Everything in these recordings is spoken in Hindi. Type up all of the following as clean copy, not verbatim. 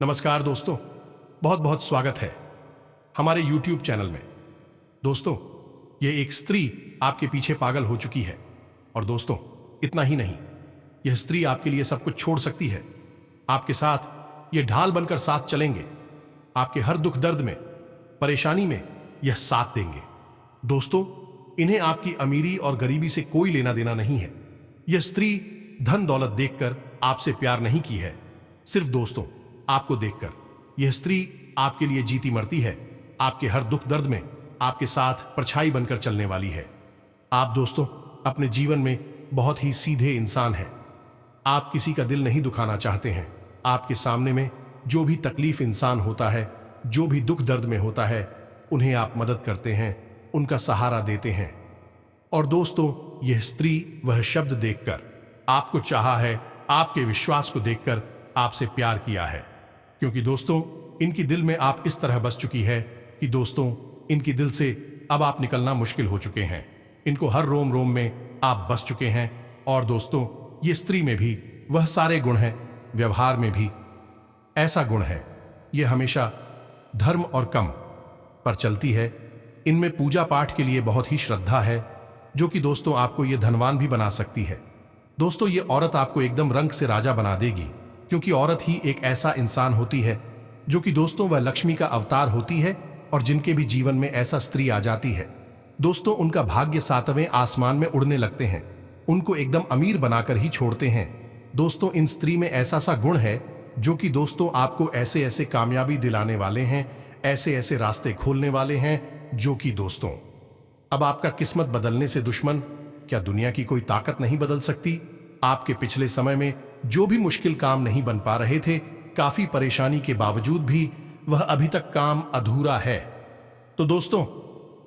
नमस्कार दोस्तों, बहुत बहुत स्वागत है हमारे YouTube चैनल में। दोस्तों, ये एक स्त्री आपके पीछे पागल हो चुकी है और दोस्तों इतना ही नहीं, यह स्त्री आपके लिए सब कुछ छोड़ सकती है। आपके साथ ये ढाल बनकर साथ चलेंगे, आपके हर दुख दर्द में, परेशानी में यह साथ देंगे। दोस्तों, इन्हें आपकी अमीरी और गरीबी से कोई लेना देना नहीं है। यह स्त्री धन दौलत देखकर आपसे प्यार नहीं की है, सिर्फ दोस्तों आपको देखकर। यह स्त्री आपके लिए जीती मरती है, आपके हर दुख दर्द में आपके साथ परछाई बनकर चलने वाली है। आप दोस्तों अपने जीवन में बहुत ही सीधे इंसान हैं। आप किसी का दिल नहीं दुखाना चाहते हैं। आपके सामने में जो भी तकलीफ इंसान होता है, जो भी दुख दर्द में होता है, उन्हें आप मदद करते हैं, उनका सहारा देते हैं। और दोस्तों, यह स्त्री वह शब्द देखकर आपको चाहा है, आपके विश्वास को देखकर आपसे प्यार किया है। क्योंकि दोस्तों इनकी दिल में आप इस तरह बस चुकी है कि दोस्तों इनकी दिल से अब आप निकलना मुश्किल हो चुके हैं। इनको हर रोम रोम में आप बस चुके हैं। और दोस्तों, ये स्त्री में भी वह सारे गुण हैं, व्यवहार में भी ऐसा गुण है। ये हमेशा धर्म और कम पर चलती है। इनमें पूजा पाठ के लिए बहुत ही श्रद्धा है, जो कि दोस्तों आपको ये धनवान भी बना सकती है। दोस्तों, ये औरत आपको एकदम रंग से राजा बना देगी, क्योंकि औरत ही एक ऐसा इंसान होती है जो कि दोस्तों वह लक्ष्मी का अवतार होती है। और जिनके भी जीवन में ऐसा स्त्री आ जाती है, दोस्तों उनका भाग्य सातवें आसमान में उड़ने लगते हैं, उनको एकदम अमीर बनाकर ही छोड़ते हैं। दोस्तों, इन स्त्री में ऐसा सा गुण है जो कि दोस्तों आपको ऐसे ऐसे कामयाबी दिलाने वाले हैं, ऐसे ऐसे रास्ते खोलने वाले हैं, जो कि दोस्तों अब आपका किस्मत बदलने से दुश्मन क्या दुनिया की कोई ताकत नहीं बदल सकती। आपके पिछले समय में जो भी मुश्किल काम नहीं बन पा रहे थे, काफी परेशानी के बावजूद भी वह अभी तक काम अधूरा है, तो दोस्तों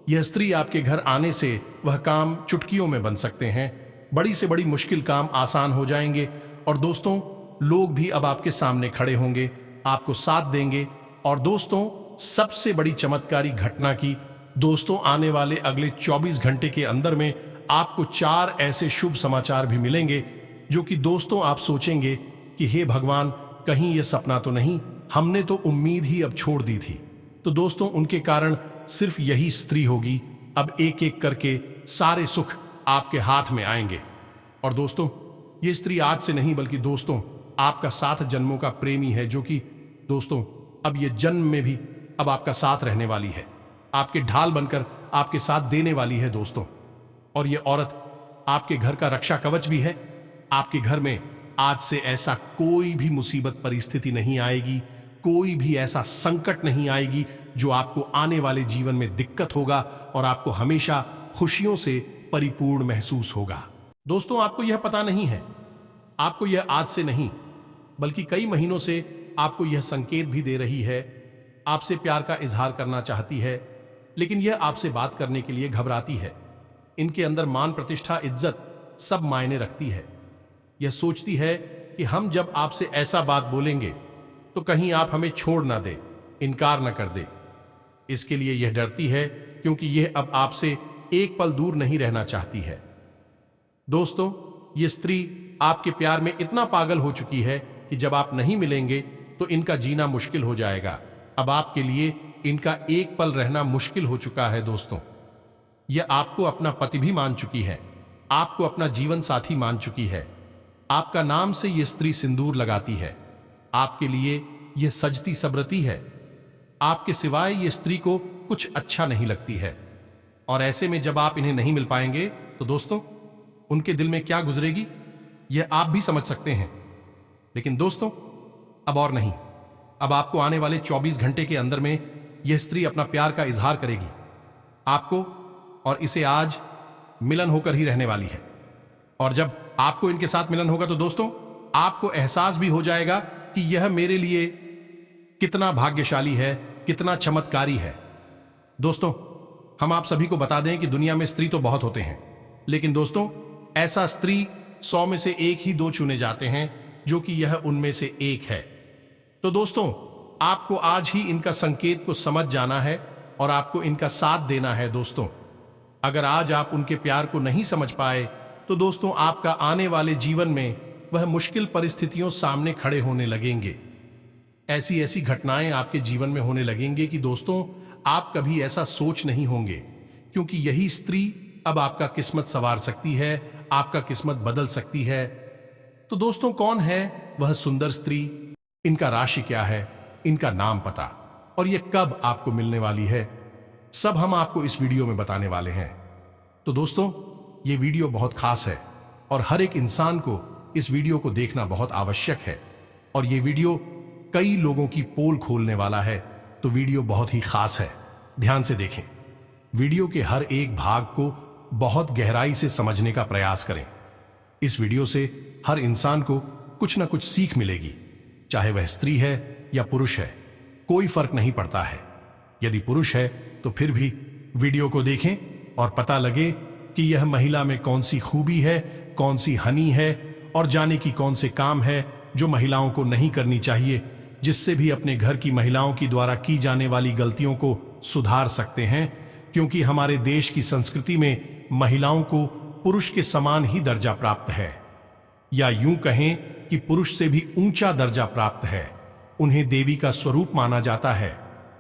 यह स्त्री आपके घर आने से वह काम चुटकियों में बन सकते हैं। बड़ी से बड़ी मुश्किल काम आसान हो जाएंगे। और दोस्तों, लोग भी अब आपके सामने खड़े होंगे, आपको साथ देंगे। और दोस्तों, सबसे बड़ी चमत्कारी घटना की दोस्तों आने वाले अगले 24 घंटे के अंदर में आपको 4 ऐसे शुभ समाचार भी मिलेंगे, जो कि दोस्तों आप सोचेंगे कि हे भगवान, कहीं यह सपना तो नहीं, हमने तो उम्मीद ही अब छोड़ दी थी। तो दोस्तों उनके कारण सिर्फ यही स्त्री होगी। अब एक एक करके सारे सुख आपके हाथ में आएंगे। और दोस्तों, ये स्त्री आज से नहीं बल्कि दोस्तों आपका 7 जन्मों का प्रेमी है, जो कि दोस्तों अब ये जन्म में भी अब आपका साथ रहने वाली है, आपके ढाल बनकर आपके साथ देने वाली है दोस्तों। और ये औरत आपके घर का रक्षा कवच भी है। आपके घर में आज से ऐसा कोई भी मुसीबत परिस्थिति नहीं आएगी, कोई भी ऐसा संकट नहीं आएगी जो आपको आने वाले जीवन में दिक्कत होगा, और आपको हमेशा खुशियों से परिपूर्ण महसूस होगा। दोस्तों, आपको यह पता नहीं है, आपको यह आज से नहीं बल्कि कई महीनों से आपको यह संकेत भी दे रही है, आपसे प्यार का इजहार करना चाहती है, लेकिन यह आपसे बात करने के लिए घबराती है। इनके अंदर मान प्रतिष्ठा इज्जत सब मायने रखती है। यह सोचती है कि हम जब आपसे ऐसा बात बोलेंगे तो कहीं आप हमें छोड़ ना दे, इनकार ना कर दे। इसके लिए यह डरती है, क्योंकि यह अब आपसे एक पल दूर नहीं रहना चाहती है। दोस्तों, यह स्त्री आपके प्यार में इतना पागल हो चुकी है कि जब आप नहीं मिलेंगे तो इनका जीना मुश्किल हो जाएगा। अब आपके लिए इनका एक पल रहना मुश्किल हो चुका है। दोस्तों, यह आपको अपना पति भी मान चुकी है, आपको अपना जीवन साथी मान चुकी है। आपका नाम से यह स्त्री सिंदूर लगाती है, आपके लिए यह सजती सबरती है। आपके सिवाय यह स्त्री को कुछ अच्छा नहीं लगती है। और ऐसे में जब आप इन्हें नहीं मिल पाएंगे तो दोस्तों उनके दिल में क्या गुजरेगी, यह आप भी समझ सकते हैं। लेकिन दोस्तों, अब और नहीं, अब आपको आने वाले 24 घंटे के अंदर में यह स्त्री अपना प्यार का इजहार करेगी आपको, और इसे आज मिलन होकर ही रहने वाली है। और जब आपको इनके साथ मिलन होगा तो दोस्तों आपको एहसास भी हो जाएगा कि यह मेरे लिए कितना भाग्यशाली है, कितना चमत्कारी है। दोस्तों, हम आप सभी को बता दें कि दुनिया में स्त्री तो बहुत होते हैं, लेकिन दोस्तों ऐसा स्त्री 100 में से 1 ही 2 चुने जाते हैं, जो कि यह उनमें से एक है। तो दोस्तों, आपको आज ही इनका संकेत को समझ जाना है और आपको इनका साथ देना है। दोस्तों, अगर आज आप उनके प्यार को नहीं समझ पाए तो दोस्तों आपका आने वाले जीवन में वह मुश्किल परिस्थितियों सामने खड़े होने लगेंगे। ऐसी ऐसी घटनाएं आपके जीवन में होने लगेंगे कि दोस्तों आप कभी ऐसा सोच नहीं होंगे, क्योंकि यही स्त्री अब आपका किस्मत संवार सकती है, आपका किस्मत बदल सकती है। तो दोस्तों कौन है वह सुंदर स्त्री, इनका राशि क्या है, इनका नाम पता और यह कब आपको मिलने वाली है, सब हम आपको इस वीडियो में बताने वाले हैं। तो दोस्तों ये वीडियो बहुत खास है और हर एक इंसान को इस वीडियो को देखना बहुत आवश्यक है और ये वीडियो कई लोगों की पोल खोलने वाला है। तो वीडियो बहुत ही खास है, ध्यान से देखें। वीडियो के हर एक भाग को बहुत गहराई से समझने का प्रयास करें। इस वीडियो से हर इंसान को कुछ ना कुछ सीख मिलेगी, चाहे वह स्त्री है या पुरुष है, कोई फर्क नहीं पड़ता है। यदि पुरुष है तो फिर भी वीडियो को देखें और पता लगे कि यह महिला में कौन सी खूबी है, कौन सी हनी है और जाने की कौन से काम है जो महिलाओं को नहीं करनी चाहिए, जिससे भी अपने घर की महिलाओं की द्वारा की जाने वाली गलतियों को सुधार सकते हैं। क्योंकि हमारे देश की संस्कृति में महिलाओं को पुरुष के समान ही दर्जा प्राप्त है, या यूं कहें कि पुरुष से भी ऊंचा दर्जा प्राप्त है। उन्हें देवी का स्वरूप माना जाता है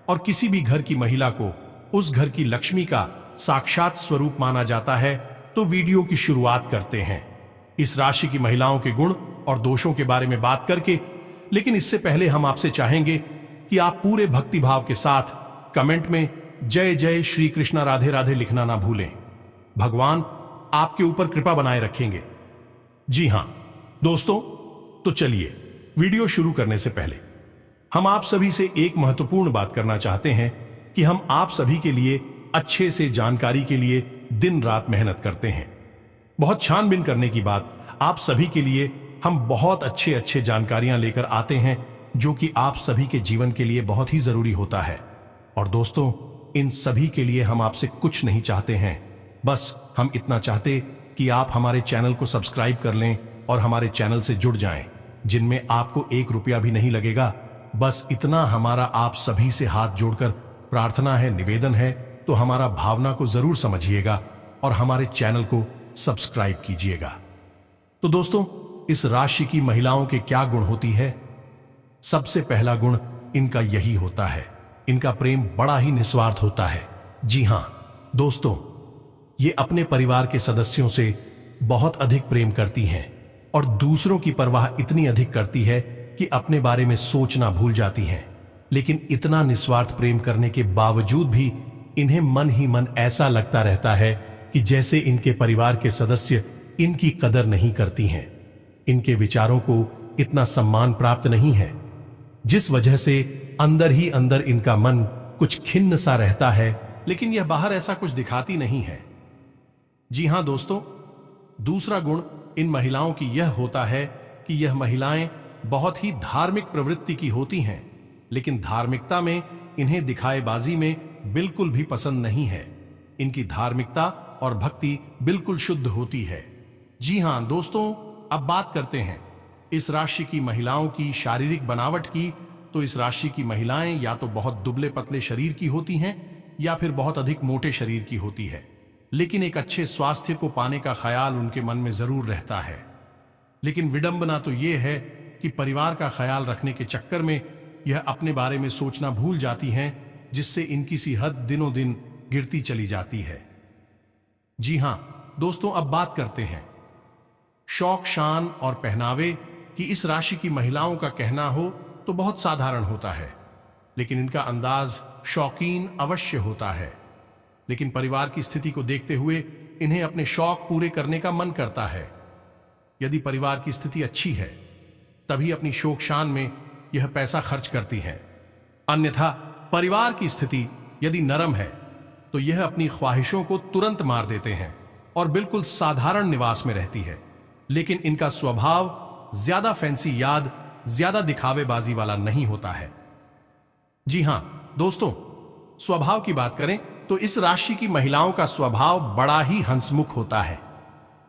और किसी भी घर की महिला को उस घर की लक्ष्मी का साक्षात स्वरूप माना जाता है। तो वीडियो की शुरुआत करते हैं इस राशि की महिलाओं के गुण और दोषों के बारे में बात करके। लेकिन इससे पहले हम आपसे चाहेंगे कि आप पूरे भक्तिभाव के साथ कमेंट में जय जय श्री कृष्णा राधे राधे लिखना ना भूलें। भगवान आपके ऊपर कृपा बनाए रखेंगे। जी हां दोस्तों, तो चलिए वीडियो शुरू करने से पहले हम आप सभी से एक महत्वपूर्ण बात करना चाहते हैं कि हम आप सभी के लिए अच्छे से जानकारी के लिए दिन रात मेहनत करते हैं। बहुत छानबीन करने की बात, आप सभी के लिए हम बहुत अच्छे जानकारियां लेकर आते हैं जो कि आप सभी के जीवन के लिए बहुत ही जरूरी होता है। और दोस्तों इन सभी के लिए हम आपसे कुछ नहीं चाहते हैं, बस हम इतना चाहते कि आप हमारे चैनल को सब्सक्राइब कर लें और हमारे चैनल से जुड़ जाएं, जिनमें आपको 1 रुपया भी नहीं लगेगा। बस इतना हमारा आप सभी से हाथ जोड़कर प्रार्थना है, निवेदन है। तो हमारा भावना को जरूर समझिएगा और हमारे चैनल को सब्सक्राइब कीजिएगा। तो दोस्तों इस राशि की महिलाओं के क्या गुण होती है? सबसे पहला गुण इनका यही होता है, इनका प्रेम बड़ा ही निस्वार्थ होता है। जी हां दोस्तों, ये अपने परिवार के सदस्यों से बहुत अधिक प्रेम करती हैं और दूसरों की परवाह इतनी अधिक करती है कि अपने बारे में सोचना भूल जाती हैं। लेकिन इतना निस्वार्थ प्रेम करने के बावजूद भी इन्हें मन ही मन ऐसा लगता रहता है कि जैसे इनके परिवार के सदस्य इनकी कदर नहीं करती हैं, इनके विचारों को इतना सम्मान प्राप्त नहीं है, जिस वजह से अंदर ही अंदर इनका मन कुछ खिन्न सा रहता है। लेकिन यह बाहर ऐसा कुछ दिखाती नहीं है। जी हां दोस्तों, दूसरा गुण इन महिलाओं की यह होता है कि यह महिलाएं बहुत ही धार्मिक प्रवृत्ति की होती हैं, लेकिन धार्मिकता में इन्हें दिखाएबाजी में बिल्कुल भी पसंद नहीं है। इनकी धार्मिकता और भक्ति बिल्कुल शुद्ध होती है। जी हां दोस्तों, अब बात करते हैं इस राशि की महिलाओं की शारीरिक बनावट की। तो इस राशि की महिलाएं या तो बहुत दुबले पतले शरीर की होती हैं या फिर बहुत अधिक मोटे शरीर की होती है, लेकिन एक अच्छे स्वास्थ्य को पाने का ख्याल उनके मन में जरूर रहता है। लेकिन विडंबना तो यह है कि परिवार का ख्याल रखने के चक्कर में यह अपने बारे में सोचना भूल जाती हैं, जिससे इनकी सेहत दिनों दिन गिरती चली जाती है। जी हां दोस्तों, अब बात करते हैं शौक, शान और पहनावे की। इस राशि की महिलाओं का कहना हो तो बहुत साधारण होता है, लेकिन इनका अंदाज शौकीन अवश्य होता है। लेकिन परिवार की स्थिति को देखते हुए इन्हें अपने शौक पूरे करने का मन करता है। यदि परिवार की स्थिति अच्छी है तभी अपनी शौक शान में यह पैसा खर्च करती हैं, अन्यथा परिवार की स्थिति यदि नरम है तो यह अपनी ख्वाहिशों को तुरंत मार देते हैं और बिल्कुल साधारण निवास में रहती है। लेकिन इनका स्वभाव ज्यादा फैंसी याद, ज्यादा दिखावेबाजी वाला नहीं होता है। जी हां दोस्तों, स्वभाव की बात करें तो इस राशि की महिलाओं का स्वभाव बड़ा ही हंसमुख होता है,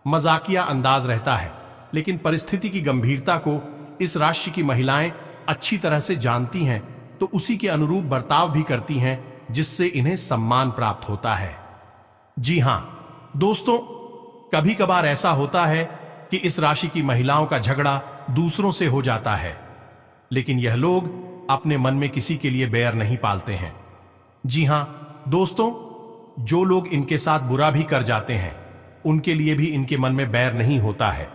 मजाकिया अंदाज रहता है। लेकिन परिस्थिति की गंभीरता को इस राशि की महिलाएं अच्छी तरह से जानती हैं, तो उसी के अनुरूप बर्ताव भी करती हैं, जिससे इन्हें सम्मान प्राप्त होता है। जी हां दोस्तों, कभी कभार ऐसा होता है कि इस राशि की महिलाओं का झगड़ा दूसरों से हो जाता है, लेकिन यह लोग अपने मन में किसी के लिए बैर नहीं पालते हैं। जी हां दोस्तों, जो लोग इनके साथ बुरा भी कर जाते हैं उनके लिए भी इनके मन में बैर नहीं होता है।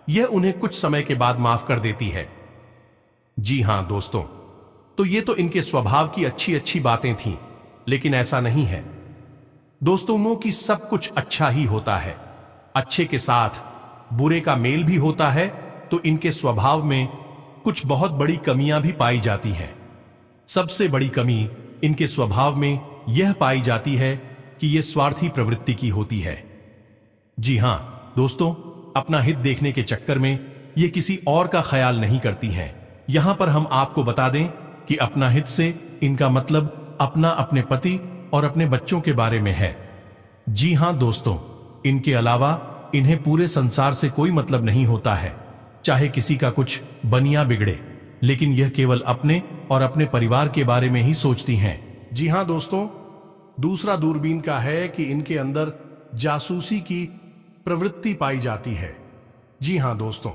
यह उन्हें कुछ समय के बाद माफ कर देती है। जी हां दोस्तों, तो ये तो इनके स्वभाव की अच्छी अच्छी बातें थीं, लेकिन ऐसा नहीं है दोस्तों। नो कि सब कुछ अच्छा ही होता है, अच्छे के साथ बुरे का मेल भी होता है। तो इनके स्वभाव में कुछ बहुत बड़ी कमियां भी पाई जाती हैं। सबसे बड़ी कमी इनके स्वभाव में यह पाई जाती है कि यह स्वार्थी प्रवृत्ति की होती है। जी हां दोस्तों, अपना हित देखने के चक्कर में ये किसी और का ख्याल नहीं करती हैं। यहां पर हम आपको बता दें कि अपना हित से इनका मतलब अपना अपने पति और अपने बच्चों के बारे में है। जी हां दोस्तों, इनके अलावा इन्हें पूरे संसार से कोई मतलब नहीं होता है, चाहे किसी का कुछ बनिया बिगड़े, लेकिन यह केवल अपने और अपने परिवार के बारे में ही सोचती हैं। जी हां दोस्तों, दूसरा दूरबीन का है कि इनके अंदर जासूसी की प्रवृत्ति पाई जाती है। जी हां दोस्तों,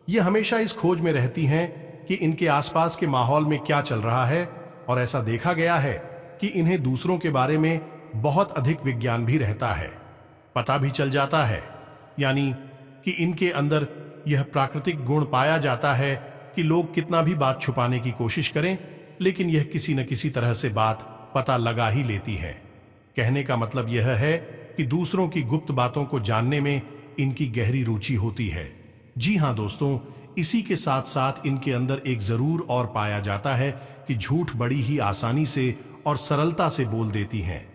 ये हमेशा इस खोज में रहती हैं कि इनके आसपास के माहौल में क्या चल रहा है, और ऐसा देखा गया है कि इन्हें दूसरों के बारे में बहुत अधिक विज्ञान भी रहता है, पता भी चल जाता है। यानी कि इनके अंदर यह प्राकृतिक गुण पाया जाता है कि लोग कितना भी बात छुपाने की कोशिश करें, लेकिन यह किसी न किसी तरह से बात पता लगा ही लेती है। कहने का मतलब यह है कि दूसरों की गुप्त बातों को जानने में इनकी गहरी रुचि होती है। जी हां दोस्तों, इसी के साथ साथ इनके अंदर एक जरूर और पाया जाता है कि झूठ बड़ी ही आसानी से और सरलता से बोल देती हैं।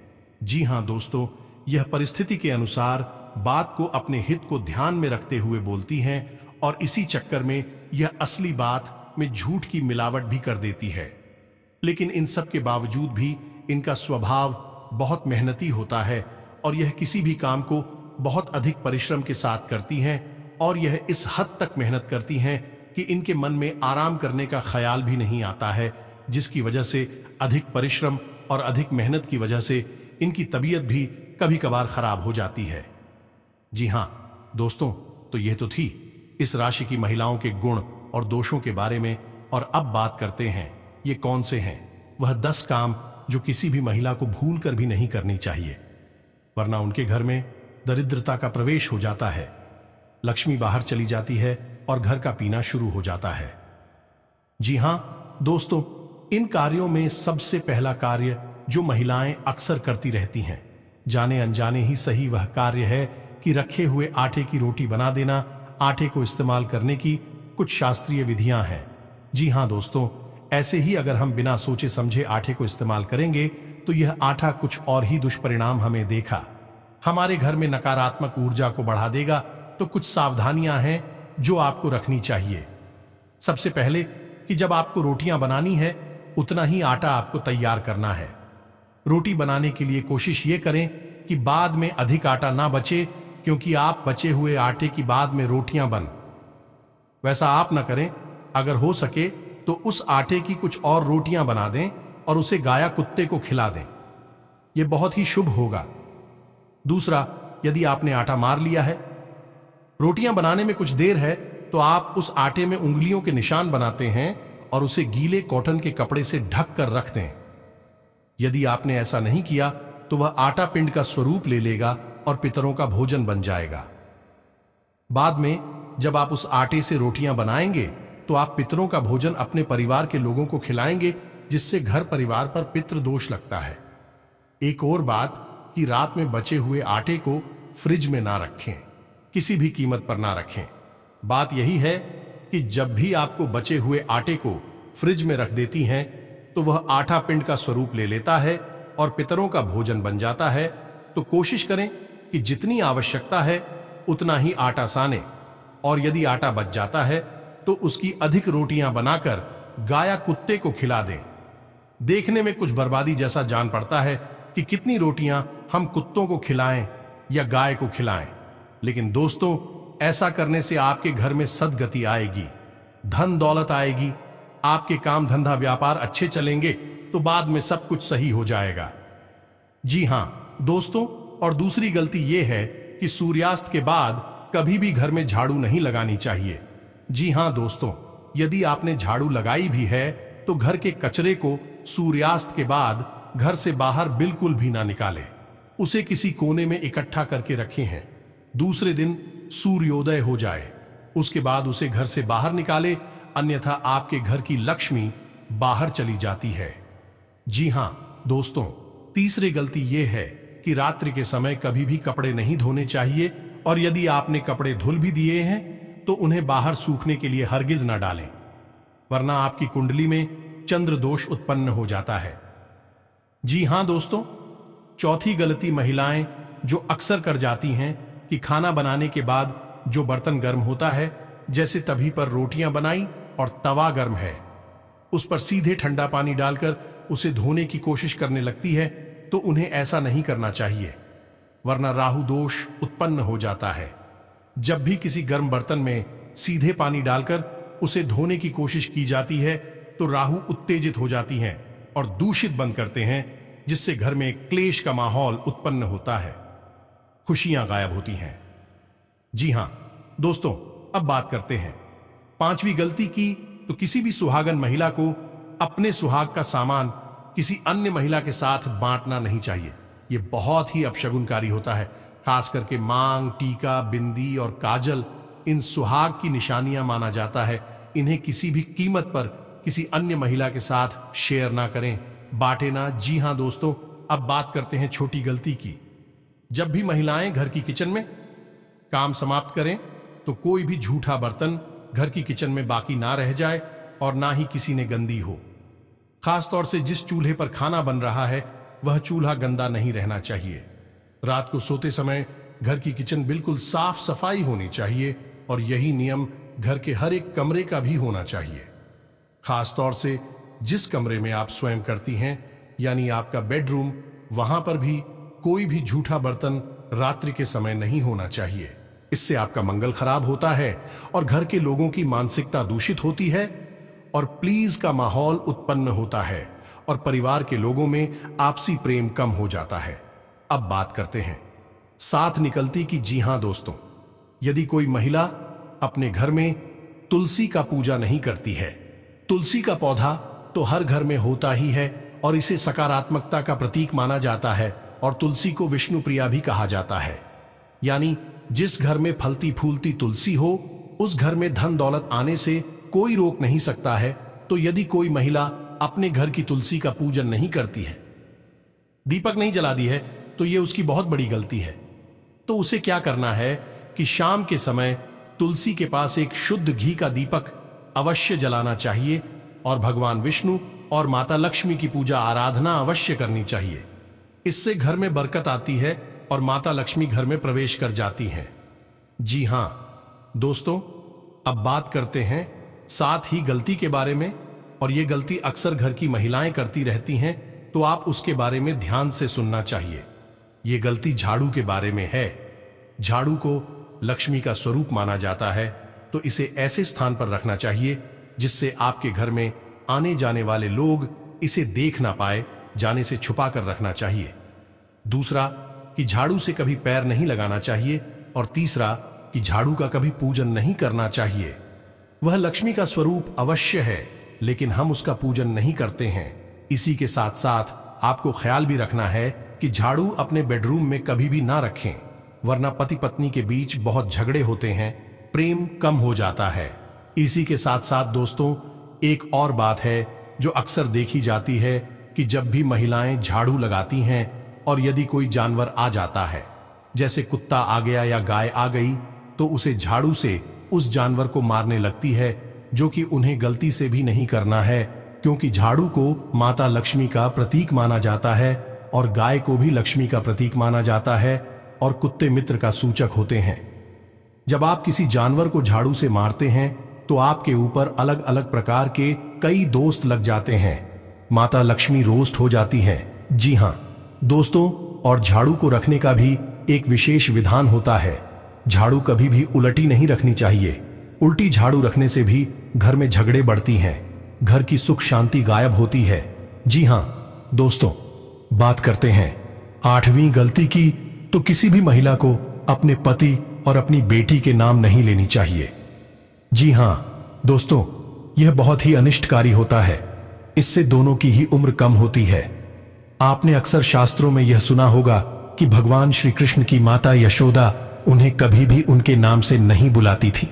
जी हां दोस्तों, यह परिस्थिति के अनुसार बात को अपने हित को ध्यान में रखते हुए बोलती हैं, और इसी चक्कर में यह असली बात में झूठ की मिलावट भी कर देती है। लेकिन इन सब के बावजूद भी इनका स्वभाव बहुत मेहनती होता है, और यह किसी भी काम को बहुत अधिक परिश्रम के साथ करती हैं, और यह इस हद तक मेहनत करती हैं कि इनके मन में आराम करने का ख्याल भी नहीं आता है, जिसकी वजह से अधिक परिश्रम और अधिक मेहनत की वजह से इनकी तबीयत भी कभी कभार खराब हो जाती है। जी हां दोस्तों, तो यह तो थी इस राशि की महिलाओं के गुण और दोषों के बारे में। और अब बात करते हैं ये कौन से हैं। वह 10 काम जो किसी भी महिला को भूल कर भी नहीं करनी चाहिए, वरना उनके घर में दरिद्रता का प्रवेश हो जाता है, लक्ष्मी बाहर चली जाती है और घर का पीना शुरू हो जाता है। जी हां दोस्तों, इन कार्यों में सबसे पहला कार्य जो महिलाएं अक्सर करती रहती हैं, जाने अनजाने ही सही, वह कार्य है कि रखे हुए आटे की रोटी बना देना। आटे को इस्तेमाल करने की कुछ शास्त्रीय विधियां हैं। जी हां दोस्तों, ऐसे ही अगर हम बिना सोचे समझे आटे को इस्तेमाल करेंगे तो यह आटा कुछ और ही दुष्परिणाम हमें देखा। हमारे घर में नकारात्मक ऊर्जा को बढ़ा देगा। तो कुछ सावधानियां हैं जो आपको रखनी चाहिए। सबसे पहले कि जब आपको रोटियां बनानी है उतना ही आटा आपको तैयार करना है। रोटी बनाने के लिए कोशिश ये करें कि बाद में अधिक आटा ना बचे, क्योंकि आप बचे हुए आटे की बाद में रोटियां बन, वैसा आप ना करें। अगर हो सके तो उस आटे की कुछ और रोटियां बना दें और उसे गाया कुत्ते को खिला दें, यह बहुत ही शुभ होगा। दूसरा, यदि आपने आटा मार लिया है, रोटियां बनाने में कुछ देर है, तो आप उस आटे में उंगलियों के निशान बनाते हैं और उसे गीले कॉटन के कपड़े से ढक कर रख दें। यदि आपने ऐसा नहीं किया तो वह आटा पिंड का स्वरूप ले लेगा और पितरों का भोजन बन जाएगा। बाद में जब आप उस आटे से रोटियां बनाएंगे तो आप पितरों का भोजन अपने परिवार के लोगों को खिलाएंगे, जिससे घर परिवार पर पितृ दोष लगता है। एक और बात कि रात में बचे हुए आटे को फ्रिज में ना रखें, किसी भी कीमत पर ना रखें। बात यही है कि जब भी आपको बचे हुए आटे को फ्रिज में रख देती हैं तो वह आटा पिंड का स्वरूप ले लेता है और पितरों का भोजन बन जाता है। तो कोशिश करें कि जितनी आवश्यकता है उतना ही आटा सानें, और यदि आटा बच जाता है तो उसकी अधिक रोटियां बनाकर गाया कुत्ते को खिला दें। देखने में कुछ बर्बादी जैसा जान पड़ता है कि कितनी रोटियां हम कुत्तों को खिलाएं या गाय को खिलाएं, लेकिन दोस्तों ऐसा करने से आपके घर में सद्गति आएगी, धन दौलत आएगी, आपके काम धंधा व्यापार अच्छे चलेंगे, तो बाद में सब कुछ सही हो जाएगा। जी हां दोस्तों, और दूसरी गलती यह है कि सूर्यास्त के बाद कभी भी घर में झाड़ू नहीं लगानी चाहिए। जी हां दोस्तों, यदि आपने झाड़ू लगाई भी है तो घर के कचरे को सूर्यास्त के बाद घर से बाहर बिल्कुल भी ना निकाले, उसे किसी कोने में इकट्ठा करके रखे हैं। दूसरे दिन सूर्योदय हो जाए उसके बाद उसे घर से बाहर निकाले, अन्यथा आपके घर की लक्ष्मी बाहर चली जाती है। जी हां दोस्तों, तीसरी गलती यह है कि रात्रि के समय कभी भी कपड़े नहीं धोने चाहिए, और यदि आपने कपड़े धुल भी दिए हैं तो उन्हें बाहर सूखने के लिए हरगिज ना डालें, वरना आपकी कुंडली में चंद्र दोष उत्पन्न हो जाता है। जी हां दोस्तों, चौथी गलती महिलाएं जो अक्सर कर जाती हैं कि खाना बनाने के बाद जो बर्तन गर्म होता है, जैसे तभी पर रोटियां बनाई और तवा गर्म है, उस पर सीधे ठंडा पानी डालकर उसे धोने की कोशिश करने लगती है, तो उन्हें ऐसा नहीं करना चाहिए, वरना राहु दोष उत्पन्न हो जाता है। जब भी किसी गर्म बर्तन में सीधे पानी डालकर उसे धोने की कोशिश की जाती है तो राहु उत्तेजित हो जाती हैं और दूषित बंद करते हैं, जिससे घर में क्लेश का माहौल उत्पन्न होता है, खुशियां गायब होती हैं। जी हां दोस्तों, अब बात करते हैं पांचवी गलती की। तो किसी भी सुहागन महिला को अपने सुहाग का सामान किसी अन्य महिला के साथ बांटना नहीं चाहिए। यह बहुत ही अपशगुनकारी होता है। खास करके मांग, टीका, बिंदी और काजल इन सुहाग की निशानियां माना जाता है। इन्हें किसी भी कीमत पर किसी अन्य महिला के साथ शेयर ना करें, बांटे ना। जी हां दोस्तों, अब बात करते हैं छोटी गलती की। जब भी महिलाएं घर की किचन में काम समाप्त करें तो कोई भी झूठा बर्तन घर की किचन में बाकी ना रह जाए और ना ही किसी ने गंदी हो। खासतौर से जिस चूल्हे पर खाना बन रहा है वह चूल्हा गंदा नहीं रहना चाहिए। रात को सोते समय घर की किचन बिल्कुल साफ सफाई होनी चाहिए, और यही नियम घर के हर एक कमरे का भी होना चाहिए। खासतौर से जिस कमरे में आप स्वयं करती हैं, यानी आपका बेडरूम, वहां पर भी कोई भी झूठा बर्तन रात्रि के समय नहीं होना चाहिए। इससे आपका मंगल खराब होता है और घर के लोगों की मानसिकता दूषित होती है और प्लीज का माहौल उत्पन्न होता है और परिवार के लोगों में आपसी प्रेम कम हो जाता है। अब बात करते हैं साथ निकलती की। जी हां दोस्तों, यदि कोई महिला अपने घर में तुलसी का पूजा नहीं करती है, तुलसी का पौधा तो हर घर में होता ही है और इसे सकारात्मकता का प्रतीक माना जाता है, और तुलसी को विष्णु प्रिया भी कहा जाता है। यानी जिस घर में फलती फूलती तुलसी हो उस घर में धन दौलत आने से कोई रोक नहीं सकता है। तो यदि कोई महिला अपने घर की तुलसी का पूजन नहीं करती है, दीपक नहीं जलाती है, तो यह उसकी बहुत बड़ी गलती है। तो उसे क्या करना है कि शाम के समय तुलसी के पास एक शुद्ध घी का दीपक अवश्य जलाना चाहिए और भगवान विष्णु और माता लक्ष्मी की पूजा आराधना अवश्य करनी चाहिए। इससे घर में बरकत आती है और माता लक्ष्मी घर में प्रवेश कर जाती हैं। जी हां दोस्तों, अब बात करते हैं साथ ही गलती के बारे में, और यह गलती अक्सर घर की महिलाएं करती रहती हैं, तो आप उसके बारे में ध्यान से सुनना चाहिए। यह गलती झाड़ू के बारे में है। झाड़ू को लक्ष्मी का स्वरूप माना जाता है, तो इसे ऐसे स्थान पर रखना चाहिए जिससे आपके घर में आने जाने वाले लोग इसे देख ना पाए, जाने से छुपा कर रखना चाहिए। दूसरा कि झाड़ू से कभी पैर नहीं लगाना चाहिए, और तीसरा कि झाड़ू का कभी पूजन नहीं करना चाहिए। वह लक्ष्मी का स्वरूप अवश्य है, लेकिन हम उसका पूजन नहीं करते हैं। इसी के साथ साथ आपको ख्याल भी रखना है कि झाड़ू अपने बेडरूम में कभी भी ना रखें, वरना पति पत्नी के बीच बहुत झगड़े होते हैं, प्रेम कम हो जाता है। इसी के साथ साथ दोस्तों, एक और बात है जो अक्सर देखी जाती है कि जब भी महिलाएं झाड़ू लगाती हैं और यदि कोई जानवर आ जाता है, जैसे कुत्ता आ गया या गाय आ गई, तो उसे झाड़ू से उस जानवर को मारने लगती है, जो कि उन्हें गलती से भी नहीं करना है, क्योंकि झाड़ू को माता लक्ष्मी का प्रतीक माना जाता है और गाय को भी लक्ष्मी का प्रतीक माना जाता है और कुत्ते मित्र का सूचक होते हैं। जब आप किसी जानवर को झाड़ू से मारते हैं तो आपके ऊपर अलग अलग प्रकार के कई दोस्त लग जाते हैं, माता लक्ष्मी रोस्ट हो जाती हैं। जी हां दोस्तों, और झाड़ू को रखने का भी एक विशेष विधान होता है। झाड़ू कभी भी उलटी नहीं रखनी चाहिए। उल्टी झाड़ू रखने से भी घर में झगड़े बढ़ती हैं, घर की सुख शांति गायब होती है। जी हां दोस्तों, बात करते हैं आठवीं गलती की। तो किसी भी महिला को अपने पति और अपनी बेटी के नाम नहीं लेनी चाहिए। जी हां दोस्तों, यह बहुत ही अनिष्टकारी होता है। इससे दोनों की ही उम्र कम होती है। आपने अक्सर शास्त्रों में यह सुना होगा कि भगवान श्री कृष्ण की माता यशोदा उन्हें कभी भी उनके नाम से नहीं बुलाती थी,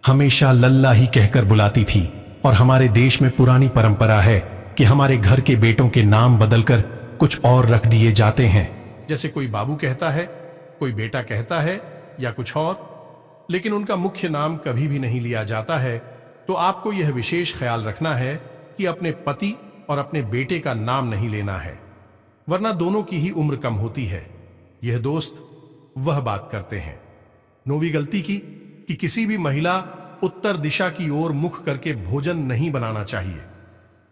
हमेशा लल्ला ही कहकर बुलाती थी। और हमारे देश में पुरानी परंपरा है कि हमारे घर के बेटों के नाम बदलकर कुछ और रख दिए जाते हैं। जैसे कोई बाबू कहता है, कोई बेटा कहता है या कुछ और, लेकिन उनका मुख्य नाम कभी भी नहीं लिया जाता है। तो आपको यह विशेष ख्याल रखना है कि अपने पति और अपने बेटे का नाम नहीं लेना है, वरना दोनों की ही उम्र कम होती है। यह दोस्त वह बात करते हैं। 9वीं गलती की कि किसी भी महिला उत्तर दिशा की ओर मुख करके भोजन नहीं बनाना चाहिए।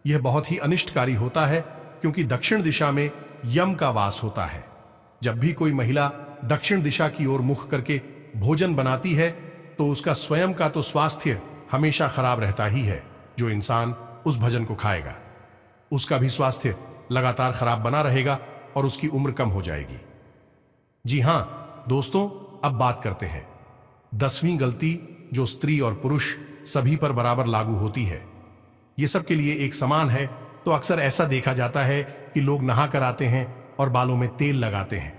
यह बहुत ही अनिष्टकारी होता है, क्योंकि दक्षिण दिशा में यम का वास होता है। जब भी कोई महिला दक्षिण दिशा की ओर मुख करके भोजन बनाती है तो उसका स्वयं का तो स्वास्थ्य हमेशा खराब रहता ही है। जो इंसान उस भोजन को खाएगा उसका भी स्वास्थ्य लगातार खराब बना रहेगा और उसकी उम्र कम हो जाएगी। जी हां दोस्तों, अब बात करते हैं 10वीं गलती, जो स्त्री और पुरुष सभी पर बराबर लागू होती है। यह सब के लिए एक समान है। तो अक्सर ऐसा देखा जाता है कि लोग नहा कर आते हैं और बालों में तेल लगाते हैं,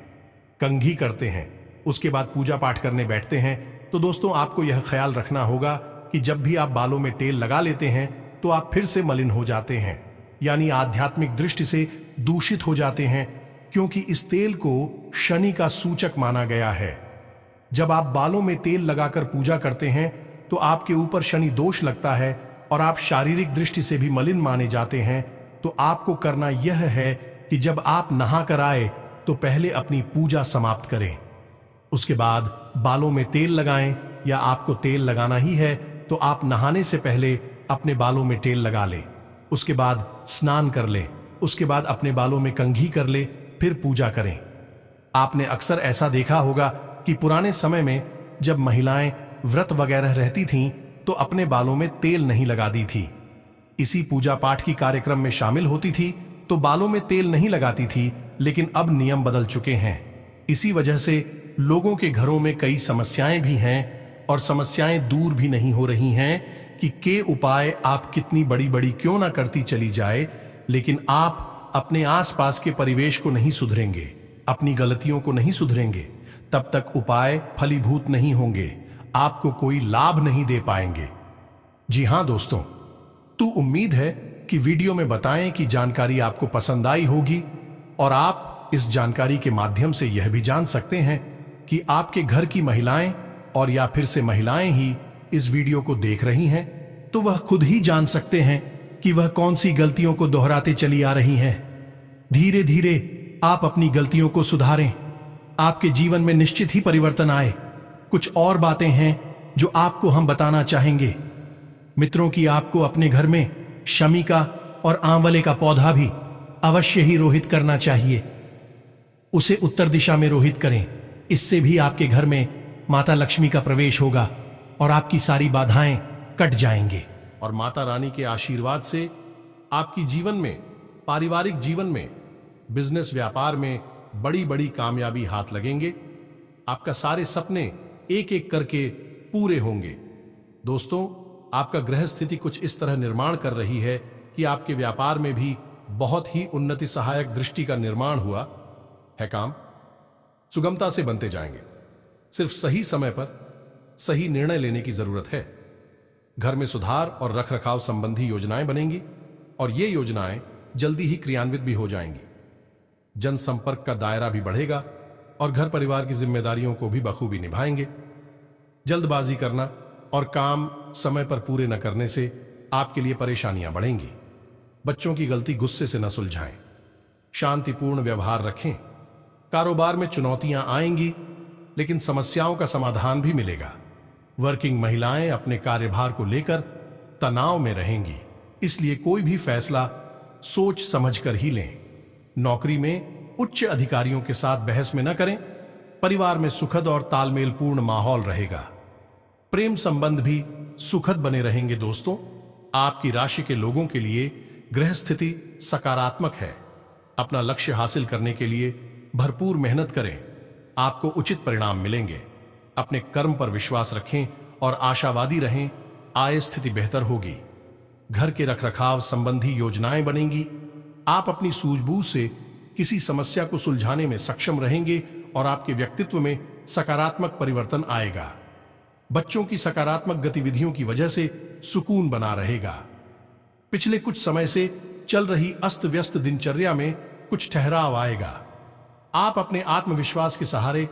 कंघी करते हैं, उसके बाद पूजा पाठ करने बैठते हैं। तो दोस्तों, आपको यह ख्याल रखना होगा कि जब भी आप बालों में तेल लगा लेते हैं तो आप फिर से मलिन हो जाते हैं, यानी आध्यात्मिक दृष्टि से दूषित हो जाते हैं, क्योंकि इस तेल को शनि का सूचक माना गया है। जब आप बालों में तेल लगाकर पूजा करते हैं तो आपके ऊपर शनि दोष लगता है और आप शारीरिक दृष्टि से भी मलिन माने जाते हैं। तो आपको करना यह है कि जब आप नहा कर आए तो पहले अपनी पूजा समाप्त करें, उसके बाद बालों में तेल लगाएं, या आपको तेल लगाना ही है तो आप नहाने से पहले अपने बालों में तेल लगा लें, उसके बाद स्नान कर लें, उसके बाद अपने बालों में कंघी कर ले, फिर पूजा करें। आपने अक्सर ऐसा देखा होगा कि पुराने समय में जब महिलाएं व्रत वगैरह रहती थीं तो अपने बालों में तेल नहीं लगाती थी। इसी पूजा पाठ की कार्यक्रम में शामिल होती थी तो बालों में तेल नहीं लगाती थी, लेकिन अब नियम बदल चुके हैं। इसी वजह से लोगों के घरों में कई समस्याएं भी हैं और समस्याएं दूर भी नहीं हो रही हैं कि के उपाय आप कितनी बड़ी बड़ी क्यों ना करती चली जाए, लेकिन आप अपने आसपास के परिवेश को नहीं सुधरेंगे, अपनी गलतियों को नहीं सुधरेंगे, तब तक उपाय फलीभूत नहीं होंगे, आपको कोई लाभ नहीं दे पाएंगे। जी हां दोस्तों, तो उम्मीद है कि वीडियो में बताएं कि जानकारी आपको पसंद आई होगी और आप इस जानकारी के माध्यम से यह भी जान सकते हैं कि आपके घर की महिलाएं और या फिर से महिलाएं ही इस वीडियो को देख रही हैं, तो वह खुद ही जान सकते हैं कि वह कौन सी गलतियों को दोहराते चली आ रही हैं। धीरे धीरे आप अपनी गलतियों को सुधारें, आपके जीवन में निश्चित ही परिवर्तन आए। कुछ और बातें हैं जो आपको हम बताना चाहेंगे मित्रों की आपको अपने घर में शमी का और आंवले का पौधा भी अवश्य ही रोहित करना चाहिए। उसे उत्तर दिशा में रोहित करें, इससे भी आपके घर में माता लक्ष्मी का प्रवेश होगा और आपकी सारी बाधाएं कट जाएंगे। और माता रानी के आशीर्वाद से आपकी जीवन में, पारिवारिक जीवन में, बिजनेस व्यापार में बड़ी बड़ी कामयाबी हाथ लगेंगे। आपका सारे सपने एक एक करके पूरे होंगे। दोस्तों, आपका ग्रह स्थिति कुछ इस तरह निर्माण कर रही है कि आपके व्यापार में भी बहुत ही उन्नति सहायक दृष्टि का निर्माण हुआ है। काम सुगमता से बनते जाएंगे, सिर्फ सही समय पर सही निर्णय लेने की जरूरत है। घर में सुधार और रखरखाव संबंधी योजनाएं बनेंगी और ये योजनाएं जल्दी ही क्रियान्वित भी हो जाएंगी। जनसंपर्क का दायरा भी बढ़ेगा और घर परिवार की जिम्मेदारियों को भी बखूबी निभाएंगे। जल्दबाजी करना और काम समय पर पूरे न करने से आपके लिए परेशानियां बढ़ेंगी। बच्चों की गलती गुस्से से न सुलझाएं, शांतिपूर्ण व्यवहार रखें। कारोबार में चुनौतियां आएंगी, लेकिन समस्याओं का समाधान भी मिलेगा। वर्किंग महिलाएं अपने कार्यभार को लेकर तनाव में रहेंगी, इसलिए कोई भी फैसला सोच समझकर ही लें। नौकरी में उच्च अधिकारियों के साथ बहस में न करें। परिवार में सुखद और तालमेलपूर्ण माहौल रहेगा। प्रेम संबंध भी सुखद बने रहेंगे। दोस्तों, आपकी राशि के लोगों के लिए ग्रह स्थिति सकारात्मक है। अपना लक्ष्य हासिल करने के लिए भरपूर मेहनत करें, आपको उचित परिणाम मिलेंगे। अपने कर्म पर विश्वास रखें और आशावादी रहें, आय स्थिति बेहतर होगी। घर के रखरखाव संबंधी योजनाएं बनेंगी। आप अपनी सूझबूझ से किसी समस्या को सुलझाने में सक्षम रहेंगे और आपके व्यक्तित्व में सकारात्मक परिवर्तन आएगा। बच्चों की सकारात्मक गतिविधियों की वजह से सुकून बना रहेगा। पिछले कुछ समय से चल रही अस्त व्यस्त दिनचर्या में कुछ ठहराव आएगा। आप अपने आत्मविश्वास के सहारे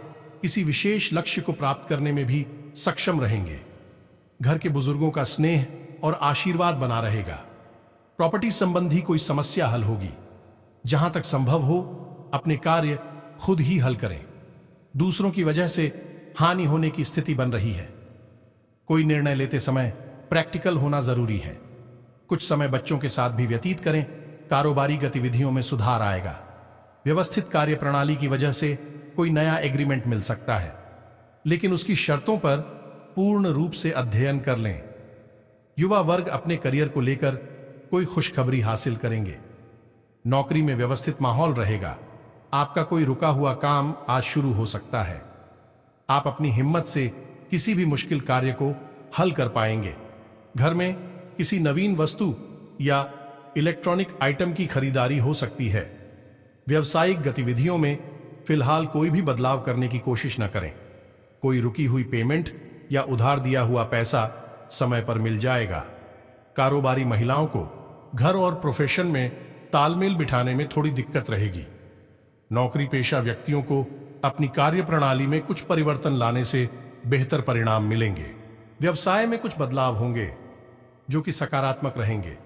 किसी विशेष लक्ष्य को प्राप्त करने में भी सक्षम रहेंगे। घर के बुजुर्गों का स्नेह और आशीर्वाद बना रहेगा। प्रॉपर्टी संबंधी कोई समस्या हल होगी। जहां तक संभव हो अपने कार्य खुद ही हल करें। दूसरों की वजह से हानि होने की स्थिति बन रही है। कोई निर्णय लेते समय प्रैक्टिकल होना जरूरी है। कुछ समय बच्चों के साथ भी व्यतीत करें। कारोबारी गतिविधियों में सुधार आएगा। व्यवस्थित कार्य प्रणाली की वजह से कोई नया एग्रीमेंट मिल सकता है, लेकिन उसकी शर्तों पर पूर्ण रूप से अध्ययन कर लें। युवा वर्ग अपने करियर को लेकर कोई खुशखबरी हासिल करेंगे। नौकरी में व्यवस्थित माहौल रहेगा। आपका कोई रुका हुआ काम आज शुरू हो सकता है। आप अपनी हिम्मत से किसी भी मुश्किल कार्य को हल कर पाएंगे। घर में किसी नवीन वस्तु या इलेक्ट्रॉनिक आइटम की खरीदारी हो सकती है। व्यावसायिक गतिविधियों में फिलहाल कोई भी बदलाव करने की कोशिश न करें। कोई रुकी हुई पेमेंट या उधार दिया हुआ पैसा समय पर मिल जाएगा। कारोबारी महिलाओं को घर और प्रोफेशन में तालमेल बिठाने में थोड़ी दिक्कत रहेगी। नौकरी पेशा व्यक्तियों को अपनी कार्य प्रणाली में कुछ परिवर्तन लाने से बेहतर परिणाम मिलेंगे। व्यवसाय में कुछ बदलाव होंगे जो कि सकारात्मक रहेंगे।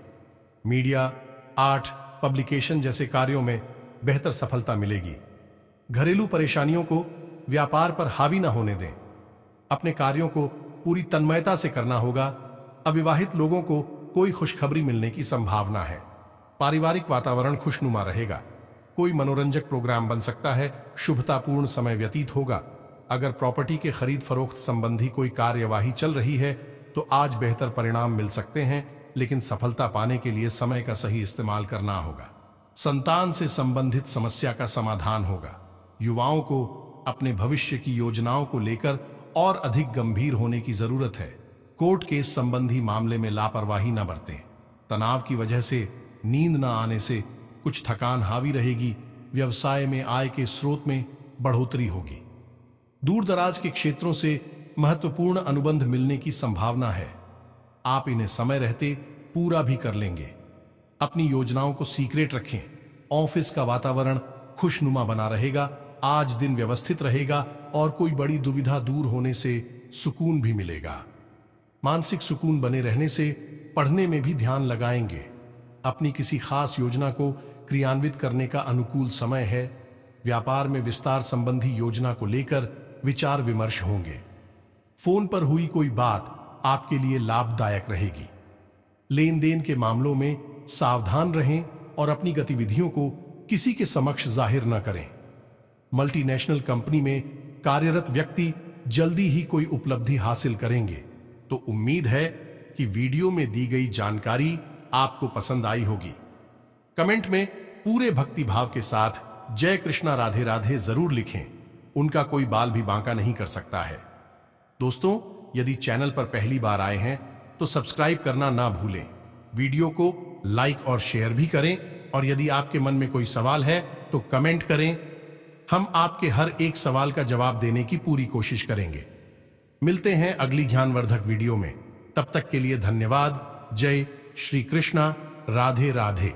मीडिया, आर्ट, पब्लिकेशन जैसे कार्यों में बेहतर सफलता मिलेगी। घरेलू परेशानियों को व्यापार पर हावी न होने दें। अपने कार्यों को पूरी तन्मयता से करना होगा। अविवाहित लोगों को कोई खुशखबरी मिलने की संभावना है। पारिवारिक वातावरण खुशनुमा रहेगा। कोई मनोरंजक प्रोग्राम बन सकता है। शुभतापूर्ण समय व्यतीत होगा। अगर प्रॉपर्टी के खरीद फरोख्त संबंधी कोई कार्यवाही चल रही है तो आज बेहतर परिणाम मिल सकते हैं, लेकिन सफलता पाने के लिए समय का सही इस्तेमाल करना होगा। संतान से संबंधित समस्या का समाधान होगा। युवाओं को अपने भविष्य की योजनाओं को लेकर और अधिक गंभीर होने की जरूरत है। कोर्ट केस संबंधी मामले में लापरवाही न बरतें। तनाव की वजह से नींद न आने से कुछ थकान हावी रहेगी। व्यवसाय में आय के स्रोत में बढ़ोतरी होगी। दूर दराज के क्षेत्रों से महत्वपूर्ण अनुबंध मिलने की संभावना है। आप इन्हें समय रहते पूरा भी कर लेंगे। अपनी योजनाओं को सीक्रेट रखें। ऑफिस का वातावरण खुशनुमा बना रहेगा। आज दिन व्यवस्थित रहेगा और कोई बड़ी दुविधा दूर होने से सुकून भी मिलेगा। मानसिक सुकून बने रहने से पढ़ने में भी ध्यान लगाएंगे। अपनी किसी खास योजना को क्रियान्वित करने का अनुकूल समय है। व्यापार में विस्तार संबंधी योजना को लेकर विचार विमर्श होंगे। फोन पर हुई कोई बात आपके लिए लाभदायक रहेगी। लेन देन के मामलों में सावधान रहें और अपनी गतिविधियों को किसी के समक्ष जाहिर न करें। मल्टीनेशनल कंपनी में कार्यरत व्यक्ति जल्दी ही कोई उपलब्धि हासिल करेंगे, तो उम्मीद है कि वीडियो में दी गई जानकारी आपको पसंद आई होगी। कमेंट में पूरे भक्ति भाव के साथ जय कृष्णा राधे राधे जरूर लिखें। उनका कोई बाल भी बांका नहीं कर सकता है। दोस्तों, यदि चैनल पर पहली बार आए हैं तो सब्सक्राइब करना ना भूलें। वीडियो को लाइक और शेयर भी करें और यदि आपके मन में कोई सवाल है तो कमेंट करें। हम आपके हर एक सवाल का जवाब देने की पूरी कोशिश करेंगे। मिलते हैं अगली ज्ञानवर्धक वीडियो में। तब तक के लिए धन्यवाद। जय श्री कृष्णा, राधे राधे।